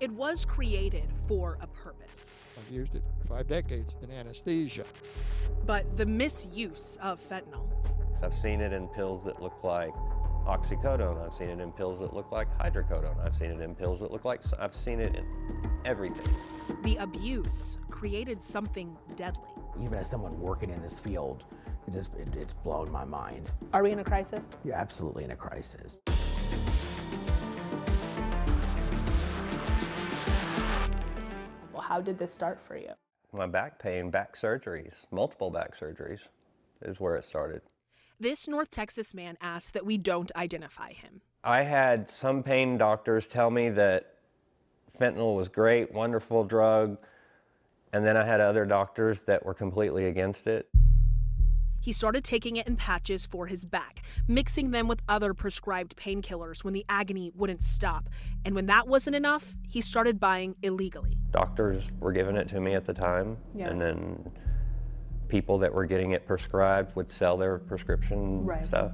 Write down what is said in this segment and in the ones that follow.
It was created for a purpose. I've used it for 5 decades in anesthesia. But the misuse of fentanyl. I've seen it in pills that look like oxycodone. I've seen it in pills that look like hydrocodone. I've seen it in pills that look like, I've seen it in everything. The abuse created something deadly. Even as someone working in this field, it's blown my mind. Are we in a crisis? You're absolutely in a crisis. Well, how did this start for you? My back pain, back surgeries, multiple back surgeries is where it started. This North Texas man asks that we don't identify him. I had some pain doctors tell me that fentanyl was great, wonderful drug, and then I had other doctors that were completely against it. He started taking it in patches for his back, mixing them with other prescribed painkillers when the agony wouldn't stop. And when that wasn't enough, he started buying illegally. Doctors were giving it to me at the time, and then people that were getting it prescribed would sell their prescription stuff.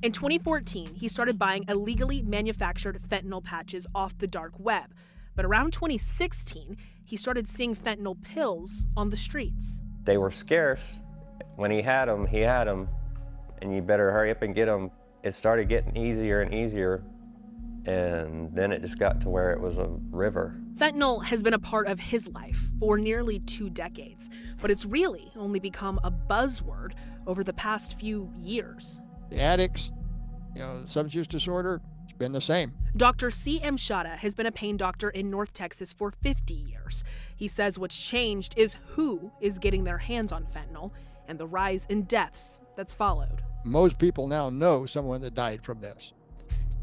In 2014, he started buying illegally manufactured fentanyl patches off the dark web. But around 2016, he started seeing fentanyl pills on the streets. They were scarce. When he had them, and you better hurry up and get them. It started getting easier and easier, and then it just got to where it was a river. Fentanyl has been a part of his life for nearly 2 decades, but it's really only become a buzzword over the past few years. The addicts, substance use disorder, it's been the same. Dr. C.M. Shada has been a pain doctor in North Texas for 50 years. He says what's changed is who is getting their hands on fentanyl and the rise in deaths that's followed. Most people now know someone that died from this.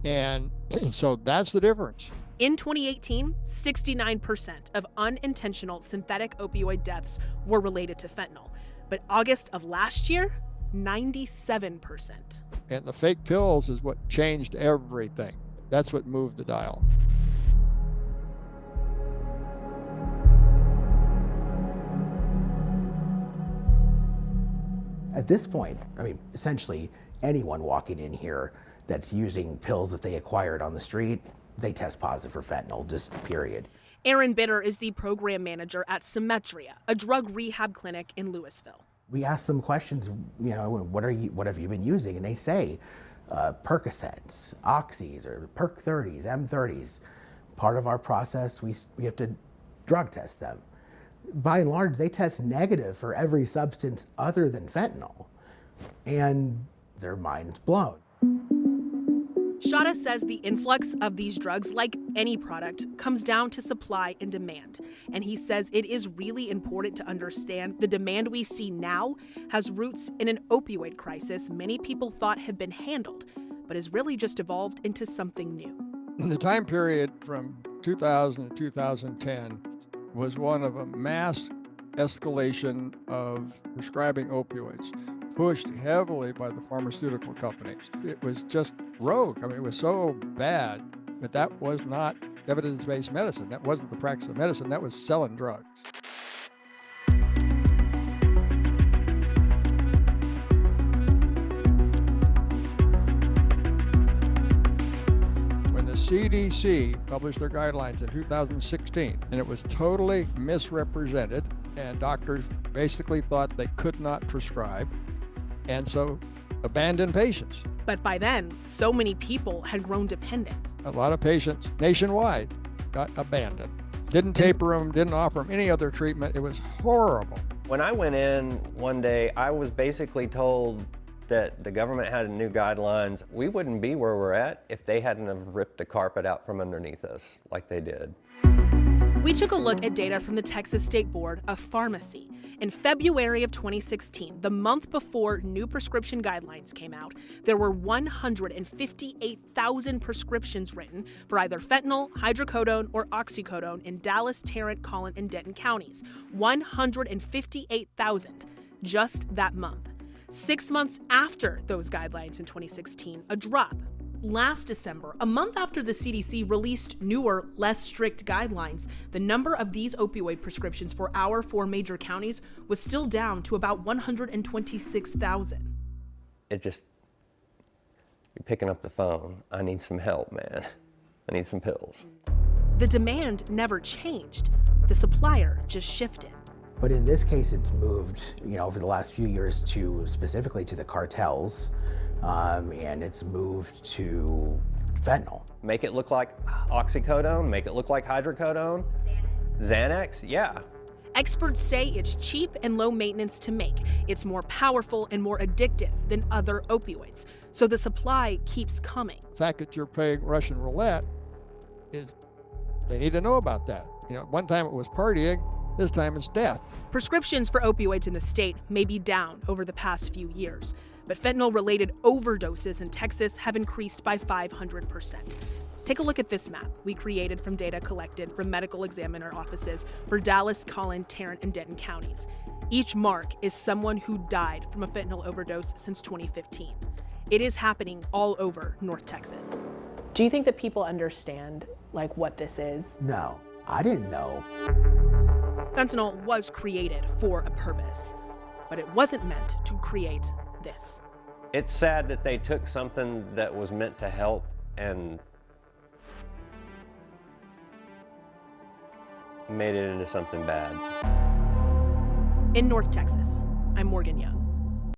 And so that's the difference. In 2018, 69% of unintentional synthetic opioid deaths were related to fentanyl. But August of last year, 97%. And the fake pills is what changed everything. That's what moved the dial. At this point, essentially anyone walking in here that's using pills that they acquired on the street, they test positive for fentanyl, just period. Aaron Bitter is the program manager at Symmetria, a drug rehab clinic in Louisville. We ask them questions, what have you been using? And they say Percocets, Oxys, or Perc 30s, M30s. Part of our process, we have to drug test them. By and large, they test negative for every substance other than fentanyl, and their mind's blown. Shada says the influx of these drugs, like any product, comes down to supply and demand. And he says it is really important to understand the demand we see now has roots in an opioid crisis many people thought had been handled, but has really just evolved into something new. In the time period from 2000 to 2010 was one of a mass escalation of prescribing opioids, pushed heavily by the pharmaceutical companies. It was just rogue. It was so bad, but that was not evidence-based medicine. That wasn't the practice of medicine. That was selling drugs. When the CDC published their guidelines in 2016, and it was totally misrepresented, and doctors basically thought they could not prescribe, and so abandoned patients. But by then, so many people had grown dependent. A lot of patients nationwide got abandoned. Didn't taper them, didn't offer them any other treatment. It was horrible. When I went in one day, I was basically told that the government had new guidelines. We wouldn't be where we're at if they hadn't have ripped the carpet out from underneath us like they did. We took a look at data from the Texas State Board of Pharmacy. In February of 2016, the month before new prescription guidelines came out, there were 158,000 prescriptions written for either fentanyl, hydrocodone, or oxycodone in Dallas, Tarrant, Collin, and Denton counties. 158,000 just that month. 6 months after those guidelines in 2016, a drop. Last December, a month after the CDC released newer, less strict guidelines, the number of these opioid prescriptions for our 4 major counties was still down to about 126,000. You're picking up the phone. I need some help, man. I need some pills. The demand never changed. The supplier just shifted. But in this case, it's moved, over the last few years to specifically to the cartels, and it's moved to fentanyl. Make it look like oxycodone, make it look like hydrocodone. Xanax, yeah. Experts say it's cheap and low maintenance to make. It's more powerful and more addictive than other opioids. So the supply keeps coming. The fact that you're playing Russian roulette they need to know about that. One time it was partying, this time it's death. Prescriptions for opioids in the state may be down over the past few years, but fentanyl-related overdoses in Texas have increased by 500%. Take a look at this map we created from data collected from medical examiner offices for Dallas, Collin, Tarrant, and Denton counties. Each mark is someone who died from a fentanyl overdose since 2015. It is happening all over North Texas. Do you think that people understand what this is? No, I didn't know. Fentanyl was created for a purpose, but it wasn't meant to create this. It's sad that they took something that was meant to help and made it into something bad. In North Texas, I'm Morgan Young.